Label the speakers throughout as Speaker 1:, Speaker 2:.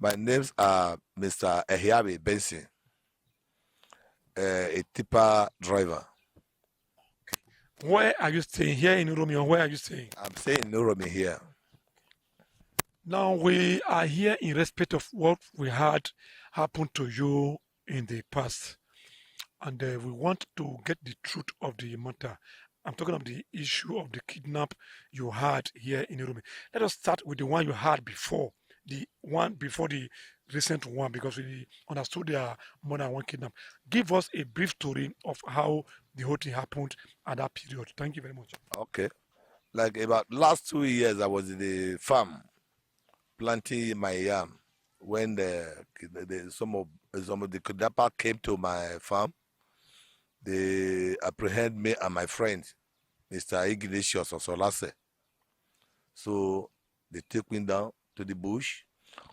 Speaker 1: My names are Mr. Ehiabhi Benson, a tipper driver.
Speaker 2: Where are you staying? Here in Romeo, where are you staying?
Speaker 1: I'm staying in Nairobi here.
Speaker 2: Now we are here in respect of what we had happen to you in the past, and we want to get the truth of the matter. I'm talking of the issue of the kidnap you had here in Nairobi. Let us start with the one you had before, the one before the recent one, because we understood there are more than one kidnap. Give us a brief story of how the whole thing happened at that period. Thank you very much.
Speaker 1: Okay. Like about last 2 years, I was in the farm planting my yam when some of the kidnapper came to my farm. They apprehend me and my friend, Mr. Ignatius Osolase. So they take me down to the bush.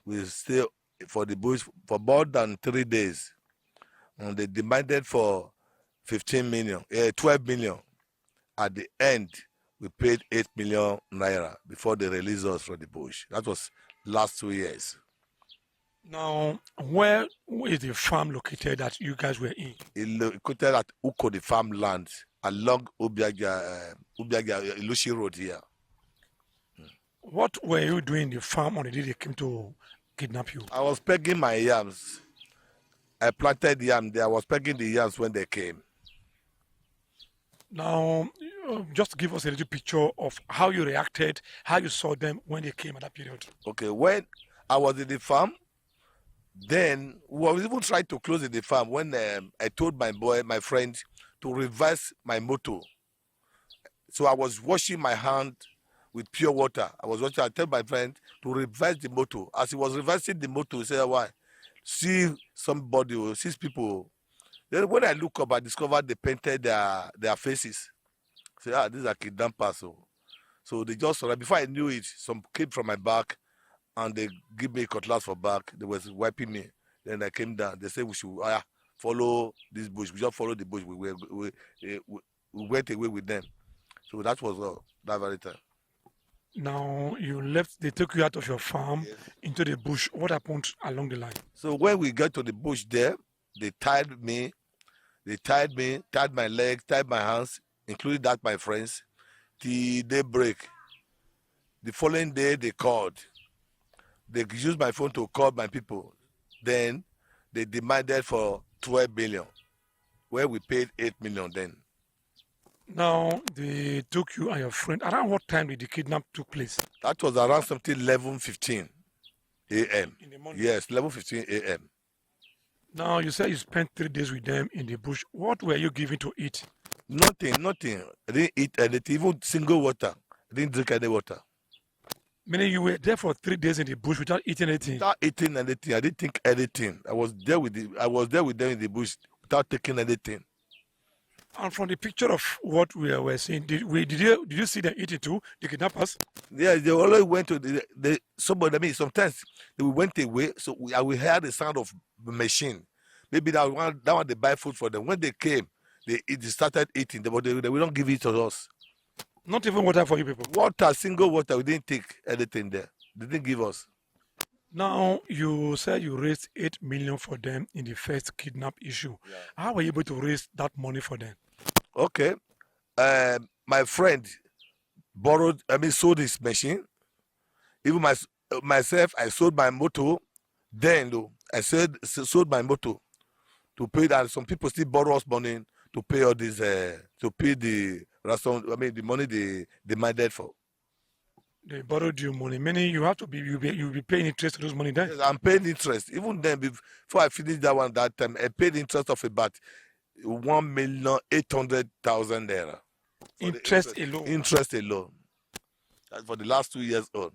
Speaker 1: We stay for the bush for more than 3 days. And they demanded for 12 million. At the end, we paid 8 million naira before they released us from the bush. That was last 2 years.
Speaker 2: Now, where is the farm located that you guys were in?
Speaker 1: It located at Uko, the farmland, along Ubiaga Ilushi Road here.
Speaker 2: What were you doing in the farm on the day they came to kidnap you?
Speaker 1: I was pegging my yams. I planted yam there. I was pegging the yams when they came.
Speaker 2: Now, just give us a little picture of how you reacted, how you saw them when they came at that period.
Speaker 1: Okay, when I was in the farm, then we was even trying to close in the farm when I told my friend, to reverse my motor. So I was washing my hand with pure water. I told my friend to reverse the motor. As he was reversing the motor, he said, why? See somebody, 6 people. Then when I look up, I discovered they painted their faces. I said, these are kidnappers. So they just, before I knew it, some came from my back and they give me a cutlass for back. They was wiping me. Then I came down. They said we should follow this bush. We just followed the bush. We went away with them. So that was all, that very time.
Speaker 2: Now, you left, they took you out of your farm
Speaker 1: Yes.
Speaker 2: into the bush. What happened along the line?
Speaker 1: So when we got to the bush there, they tied my legs, tied my hands, including that my friends, till daybreak. The following day they called. They used my phone to call my people. Then they demanded for 12 million, where we paid 8 million then.
Speaker 2: Now, they took you and your friend. Around what time did the kidnap took place?
Speaker 1: That was around something 11:15 a.m.
Speaker 2: In the morning.
Speaker 1: Yes, 11:15 a.m.
Speaker 2: Now, you said you spent 3 days with them in the bush. What were you given to eat?
Speaker 1: Nothing. I didn't eat anything, even single water. I didn't drink any water.
Speaker 2: Meaning you were there for 3 days in the bush without eating anything.
Speaker 1: Without eating anything, I didn't think anything. I was there with them in the bush without taking anything.
Speaker 2: And from the picture of what we were seeing, did you see them eating too, the kidnappers?
Speaker 1: Yeah, they always went to somebody. I mean, sometimes they went away, so we heard the sound of the machine. Maybe that one they buy food for them. When they came, they started eating, but they will not give it to us.
Speaker 2: Not even water for you people.
Speaker 1: Water, single water, we didn't take anything there. They didn't give us.
Speaker 2: Now, you said you raised 8 million for them in the first kidnap issue.
Speaker 1: Yeah.
Speaker 2: How were you able to raise that money for them?
Speaker 1: Okay. My friend sold his machine. Even myself, I sold my motor. Then, though, I sold my motor to pay that. Some people still borrow us money to pay all this, to pay the ransom. I mean, the money they demanded for.
Speaker 2: They borrowed you money. Meaning you have to you'll be paying interest to those money then.
Speaker 1: Yes, I'm paying interest. Even then, before I finished that one that time, I paid interest of about 1,800,000 naira.
Speaker 2: Interest alone.
Speaker 1: Interest alone. That's for the last 2 years on.